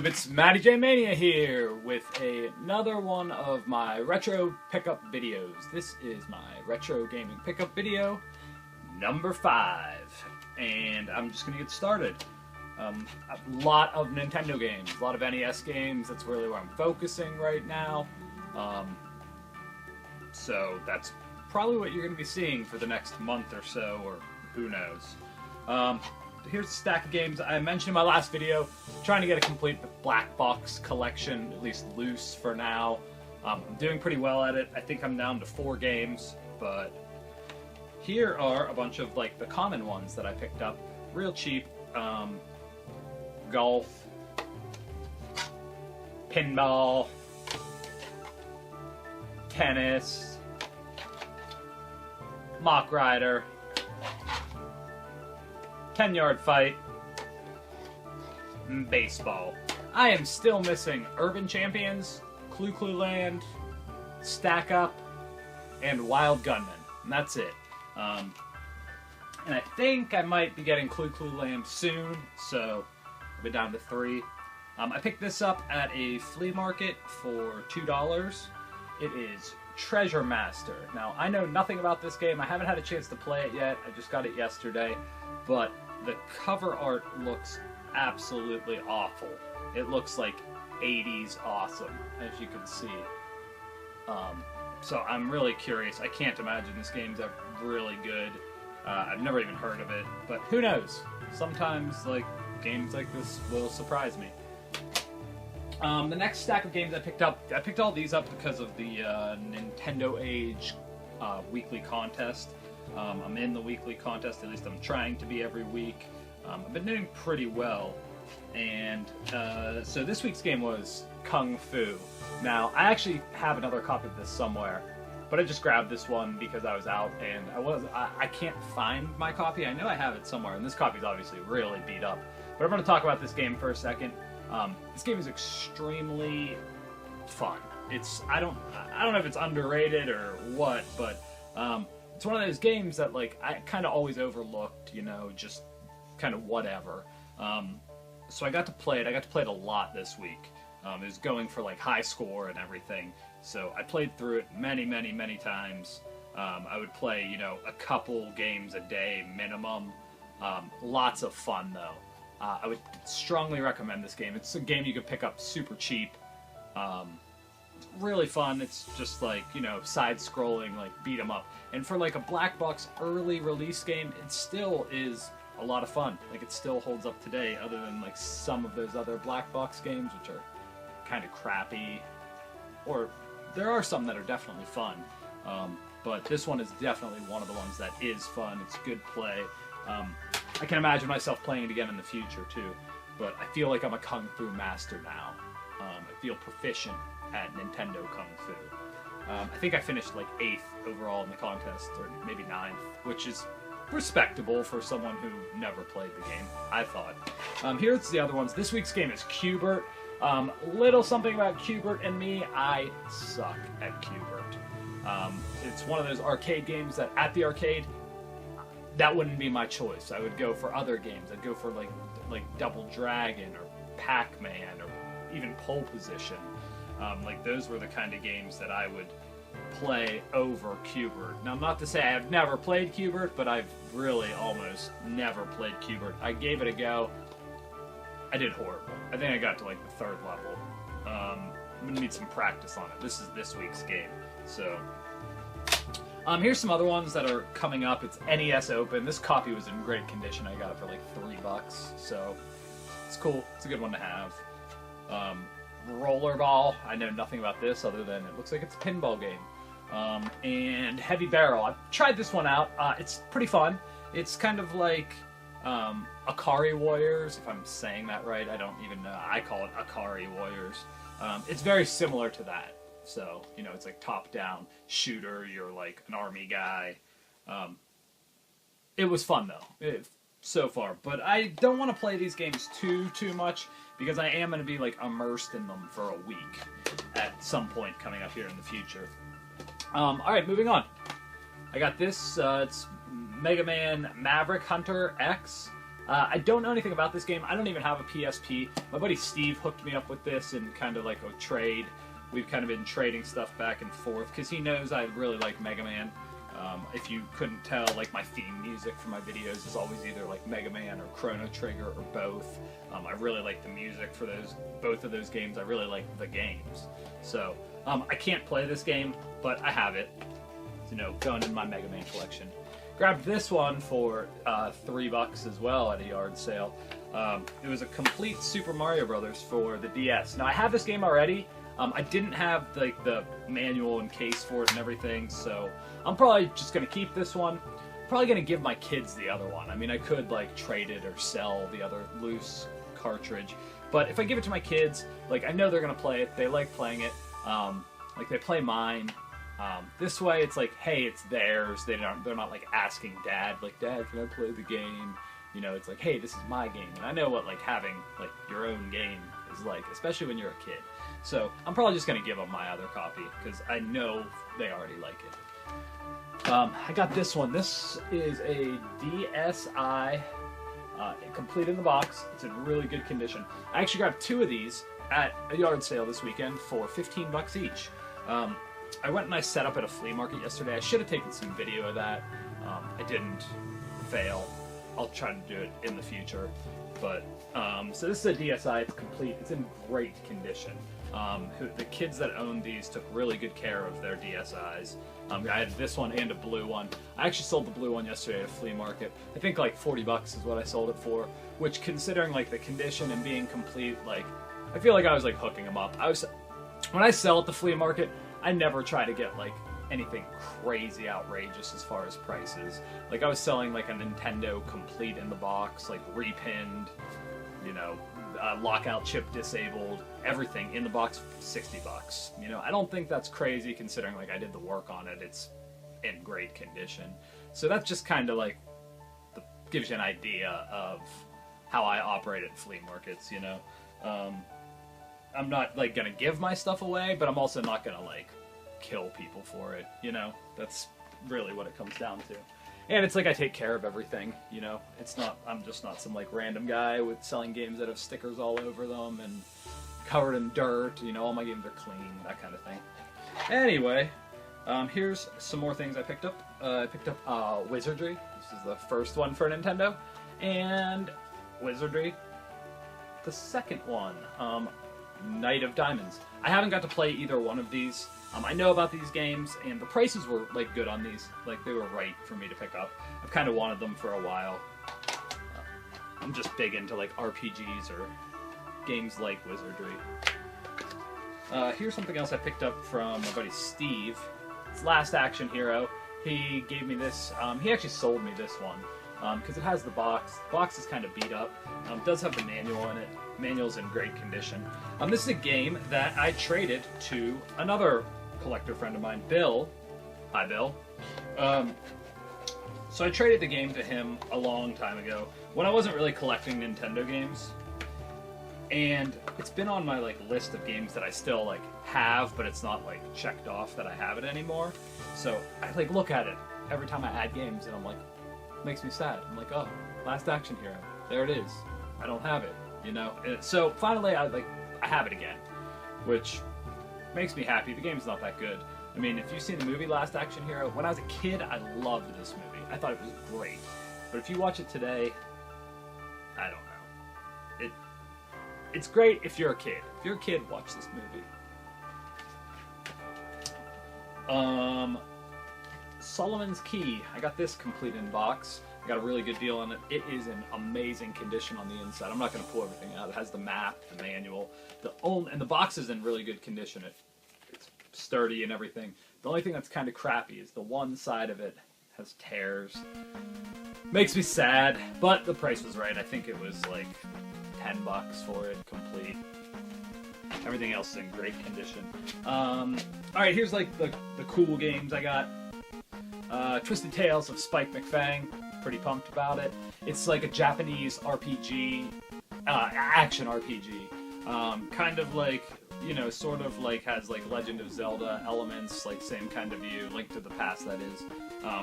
YouTube, it's mattyjmania here with another one of my retro pickup videos. This is my retro gaming pickup video number 5, and I'm just going to get started. A lot of Nintendo games, a lot of NES games. That's really where I'm focusing right now. So that's probably what you're going to be seeing for the next month or so, or who knows. Here's a stack of games I mentioned in my last video. Trying to get a complete black box collection, at least loose for now. I'm doing pretty well at it. I think I'm down to 4 games, but here are a bunch of like the common ones that I picked up real cheap. Golf, pinball, tennis, Mock Rider, 10-yard fight, and baseball. I am still missing Urban Champions, Clue Clue Land, Stack Up, and Wild Gunman. And that's it. And I think I might be getting Clue Clue Land soon, so I'll be down to 3. I picked this up at a flea market for $2. It is Treasure Master. Now, I know nothing about this game. I haven't had a chance to play it yet. I just got it yesterday. But the cover art looks absolutely awful. It looks like 80s awesome, as you can see. So I'm really curious. I can't imagine this game's really good. I've never even heard of it, but who knows? Sometimes like games like this will surprise me. The next stack of games I picked all these up because of the Nintendo Age weekly contest. I'm in the weekly contest, at least I'm trying to be every week. I've been doing pretty well, and so this week's game was Kung Fu. Now, I actually have another copy of this somewhere, but I just grabbed this one because I was out, and I can't find my copy. I know I have it somewhere, and this copy is obviously really beat up. But I'm going to talk about this game for a second. This game is extremely fun. I don't know if it's underrated or what, but it's one of those games that like I kind of always overlooked, you know, just kind of whatever. So I got to play it. I got to play it a lot this week. It was going for like high score and everything. So I played through it many, many, many times. I would play, you know, a couple games a day minimum. Lots of fun though. I would strongly recommend this game. It's a game you could pick up super cheap. It's really fun. It's just like, you know, side-scrolling, like beat 'em up. And for like a black box early release game, it still is a lot of fun. Like it still holds up today, other than like some of those other black box games, which are kind of crappy. Or there are some that are definitely fun. But this one is definitely one of the ones that is fun. It's good play. I can imagine myself playing it again in the future too, but I feel like I'm a Kung Fu master now. I feel proficient at Nintendo Kung Fu. I think I finished like 8th overall in the contest, or maybe 9th, which is respectable for someone who never played the game, I thought. Here's the other ones. This week's game is Q*bert. Little something about Q*bert and me, I suck at Q*bert. It's one of those arcade games that at the arcade, that wouldn't be my choice. I would go for other games. I'd go for like Double Dragon or Pac-Man or even Pole Position. Like those were the kind of games that I would play over Q*bert. Now, not to say I've never played Q*bert, but I've really almost never played Q*bert. I gave it a go. I did horrible. I think I got to like the 3rd level. I'm gonna need some practice on it. This is this week's game, so. Here's some other ones that are coming up. It's NES Open. This copy was in great condition. I got it for like $3, so it's cool. It's a good one to have. Rollerball. I know nothing about this other than it looks like it's a pinball game. And Heavy Barrel. I've tried this one out. It's pretty fun. It's kind of like Akari Warriors, if I'm saying that right. I don't even know. I call it Akari Warriors. It's very similar to that. So, you know, it's like top-down shooter, you're like an army guy. It was fun, though, so far. But I don't want to play these games too much, because I am going to be, like, immersed in them for a week at some point coming up here in the future. Alright, moving on. I got this, it's Mega Man Maverick Hunter X. I don't know anything about this game. I don't even have a PSP. My buddy Steve hooked me up with this in kind of like a trade. We've kind of been trading stuff back and forth because he knows I really like Mega Man. If you couldn't tell, like my theme music for my videos is always either like Mega Man or Chrono Trigger or both. I really like the music for both of those games. I really like the games. So I can't play this game, but I have it. You know, going in my Mega Man collection. Grabbed this one for $3 as well at a yard sale. It was a complete Super Mario Brothers for the DS. Now I have this game already. I didn't have like the manual and case for it and everything, so I'm probably just gonna keep this one. Probably gonna give my kids the other one. I mean, I could like trade it or sell the other loose cartridge, but if I give it to my kids, like I know they're gonna play it. They like playing it. Like they play mine. This way, it's like, hey, it's theirs. They're not like asking Dad, like, Dad, can I play the game? You know, it's like, hey, this is my game, and I know what like having like your own game is like, especially when you're a kid. So I'm probably just gonna give them my other copy because I know they already like it. I got this one. This is a DSi, complete in the box. It's in really good condition. I actually grabbed 2 of these at a yard sale this weekend for $15 each. I went and I set up at a flea market yesterday. I should have taken some video of that. I didn't. Fail. I'll try to do it in the future. But so this is a DSi. It's complete. It's in great condition. The kids that owned these took really good care of their DSis. I had this one and a blue one. I actually sold the blue one yesterday at a flea market. I think like $40 is what I sold it for. Which, considering like the condition and being complete, like I feel like I was like hooking them up. When I sell at the flea market, I never try to get like anything crazy outrageous as far as prices. Like I was selling like a Nintendo complete in the box, like repinned, you know, lockout chip disabled, everything in the box, $60. You know, I don't think that's crazy considering like I did the work on it. It's in great condition. So that's just kind of like gives you an idea of how I operate at flea markets, you know. I'm not like gonna give my stuff away, but I'm also not gonna like kill people for it, you know. That's really what it comes down to. And it's like I take care of everything, you know. It's not, I'm just not some like random guy with selling games that have stickers all over them and covered in dirt, you know. All my games are clean, that kind of thing. Anyway, here's some more things I picked up. I picked up Wizardry. This is the first one for Nintendo, and Wizardry, the second one. Knight of Diamonds. I haven't got to play either one of these. I know about these games, and the prices were like good on these. Like they were right for me to pick up. I've kind of wanted them for a while. I'm just big into like RPGs or games like Wizardry. Here's something else I picked up from my buddy Steve. It's Last Action Hero. He gave me this. He actually sold me this one because it has the box. The box is kind of beat up. It does have the manual in it. Manual's in great condition. This is a game that I traded to another collector friend of mine, Bill. Hi, Bill. So I traded the game to him a long time ago when I wasn't really collecting Nintendo games, and it's been on my like list of games that I still like have, but it's not like checked off that I have it anymore. So I like look at it every time I add games, and I'm like, it makes me sad. I'm like, oh, Last Action Hero, there it is. I don't have it. You know, so finally I have it again, which makes me happy. The game's not that good. I mean, if you've seen the movie Last Action Hero, when I was a kid, I loved this movie. I thought it was great. But if you watch it today, I don't know. It's great if you're a kid. If you're a kid, watch this movie. Solomon's Key. I got this complete in box. I got a really good deal on it. It is in amazing condition on the inside. I'm not going to pull everything out. It has the map, the manual, and the box is in really good condition. It's sturdy and everything. The only thing that's kind of crappy is the one side of it has tears. Makes me sad, but the price was right. I think it was like $10 for it, complete. Everything else is in great condition. Alright, here's like the cool games I got. Twisted Tales of Spike McFang. Pretty pumped about it. It's like a Japanese RPG, action RPG. Kind of like you know, sort of like has like Legend of Zelda elements, like same kind of view, Link to the Past that is,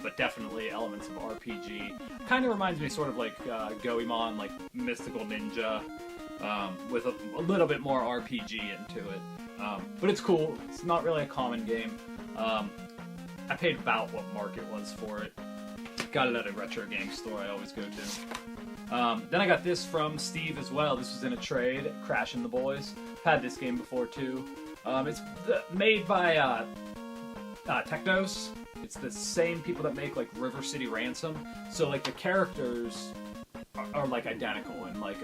but definitely elements of RPG. Kind of reminds me sort of like Goemon, like Mystical Ninja, with a little bit more RPG into it. But it's cool. It's not really a common game. I paid about what market was for it. Got it at a retro game store I always go to. Then I got this from Steve as well. This was in a trade, Crashing the Boys. Had this game before too. It's made by Technos. It's the same people that make like River City Ransom. So like the characters are like identical and like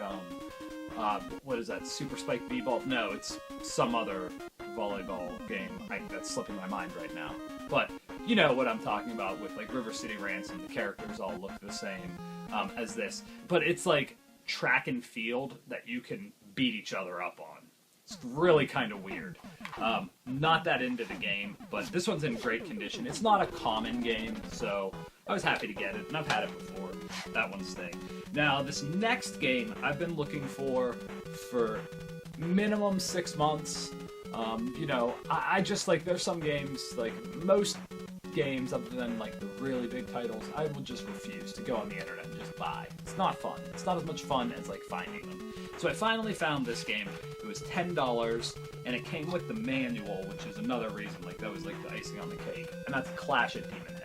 what is that? Super Spike B-Ball? No, it's some other volleyball game. That's slipping my mind right now. But you know what I'm talking about with like River City Ransom. The characters all look the same as this, but it's like track and field that you can beat each other up on. It's really kind of weird. Not that into the game, but this one's in great condition. It's not a common game, so I was happy to get it, and I've had it before. That one's staying. Now, this next game I've been looking for minimum 6 months. You know, I just like, there's some games, like most games other than like the really big titles, I will just refuse to go on the internet and just buy. It's not fun. It's not as much fun as like finding them. So I finally found this game. It was $10, and it came with the manual, which is another reason, like that was like the icing on the cake, and that's Clash at Demon Head.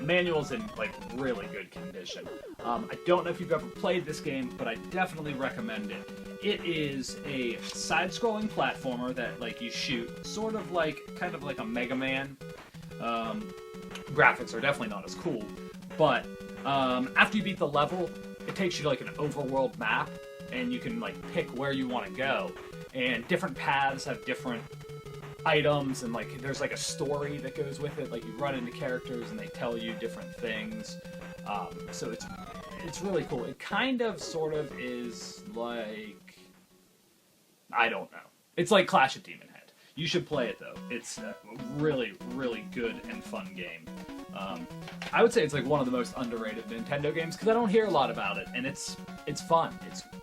Manual's in like really good condition. I don't know if you've ever played this game, but I definitely recommend it. It is a side-scrolling platformer that like you shoot, sort of like kind of like a Mega Man. Graphics are definitely not as cool, but after you beat the level, it takes you to like an overworld map, and you can like pick where you want to go, and different paths have different items, and like there's like a story that goes with it. Like you run into characters and they tell you different things, so it's really cool. It kind of sort of is like, I don't know, it's like Clash of Demon Head. You should play it though. It's a really, really good and fun game. I would say it's like one of the most underrated Nintendo games because I don't hear a lot about it, and it's fun.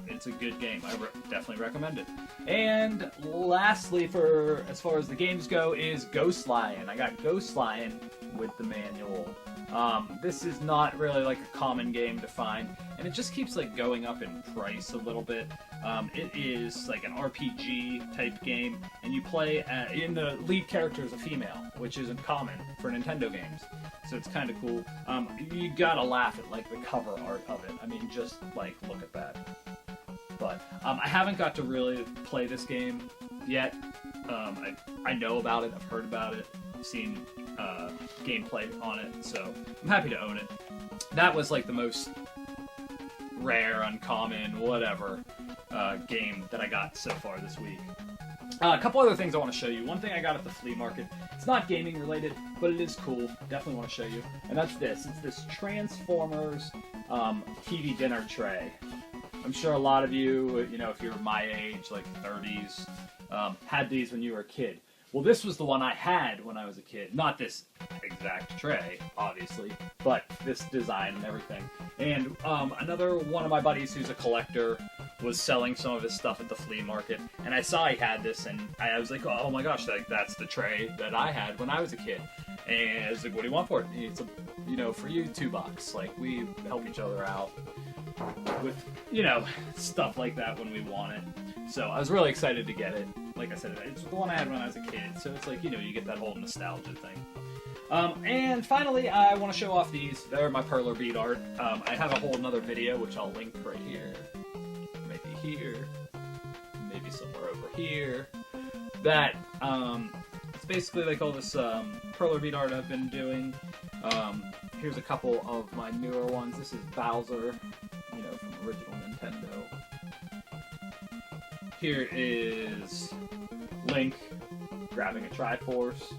It's a good game. I definitely recommend it. And lastly, for as far as the games go, is Ghost Lion. I got Ghost Lion with the manual. This is not really like a common game to find, and it just keeps like going up in price a little bit. It is like an RPG type game, and you play in the lead character is a female, which isn't common for Nintendo games. So it's kind of cool. You gotta laugh at like the cover art of it. I mean, just like look at that. But I haven't got to really play this game yet. I know about it. I've heard about it. I've seen gameplay on it, so I'm happy to own it. That was like the most rare, uncommon, whatever game that I got so far this week. A couple other things I want to show you. One thing I got at the flea market. It's not gaming related, but it is cool. Definitely want to show you. And that's this. It's this Transformers TV dinner tray. I'm sure a lot of you, you know, if you're my age, like 30s, had these when you were a kid. Well, this was the one I had when I was a kid. Not this exact tray, obviously, but this design and everything. And another one of my buddies who's a collector was selling some of his stuff at the flea market, and I saw he had this, and I was like, oh my gosh, that's the tray that I had when I was a kid. And I was like, what do you want for it? And it's, you know, for you, $2. Like, we help each other out with, you know, stuff like that when we want it. So I was really excited to get it. Like I said, it's the one I had when I was a kid, so it's like, you know, you get that whole nostalgia thing. And finally, I want to show off these. They're my perler bead art. I have a whole another video, which I'll link right here. Maybe here. Maybe somewhere over here. That, it's basically like all this perler bead art I've been doing. Here's a couple of my newer ones. This is Bowser, you know, from original Nintendo. Here is Link grabbing a Triforce.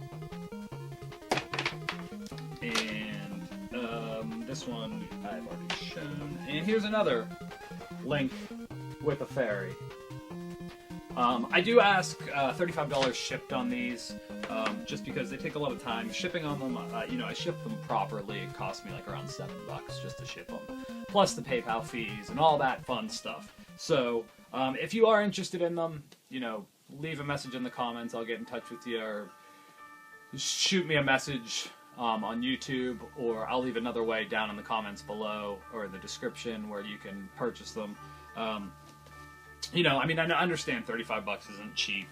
And this one I've already shown. And here's another Link with a fairy. I do ask $35 shipped on these, just because they take a lot of time. Shipping on them, you know, I ship them properly. It cost me like around $7 just to ship them. Plus the PayPal fees and all that fun stuff. So, if you are interested in them, you know, leave a message in the comments. I'll get in touch with you, or shoot me a message on YouTube, or I'll leave another way down in the comments below or in the description where you can purchase them. You know, I mean, I understand $35 isn't cheap.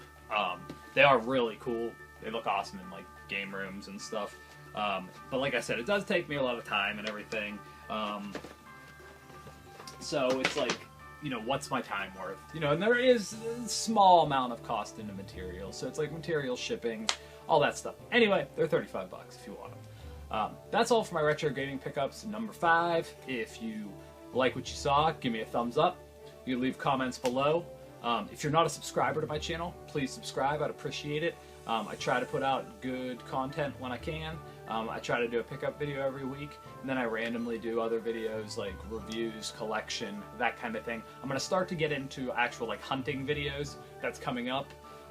They are really cool. They look awesome in like game rooms and stuff. But like I said, it does take me a lot of time and everything. So it's like, you know, what's my time worth? You know, and there is a small amount of cost into materials. So it's like material shipping, all that stuff. Anyway, they're $35 if you want them. That's all for my retro gaming pickups. Number 5, if you like what you saw, give me a thumbs up. You can leave comments below. If you're not a subscriber to my channel, please subscribe. I'd appreciate it. I try to put out good content when I can. I try to do a pickup video every week, and then I randomly do other videos like reviews, collection, that kind of thing. I'm going to start to get into actual like hunting videos. That's coming up.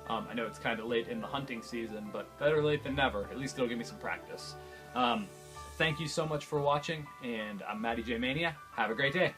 I know it's kind of late in the hunting season, but better late than never. At least it'll give me some practice. Thank you so much for watching, and I'm mattyjmania. Have a great day.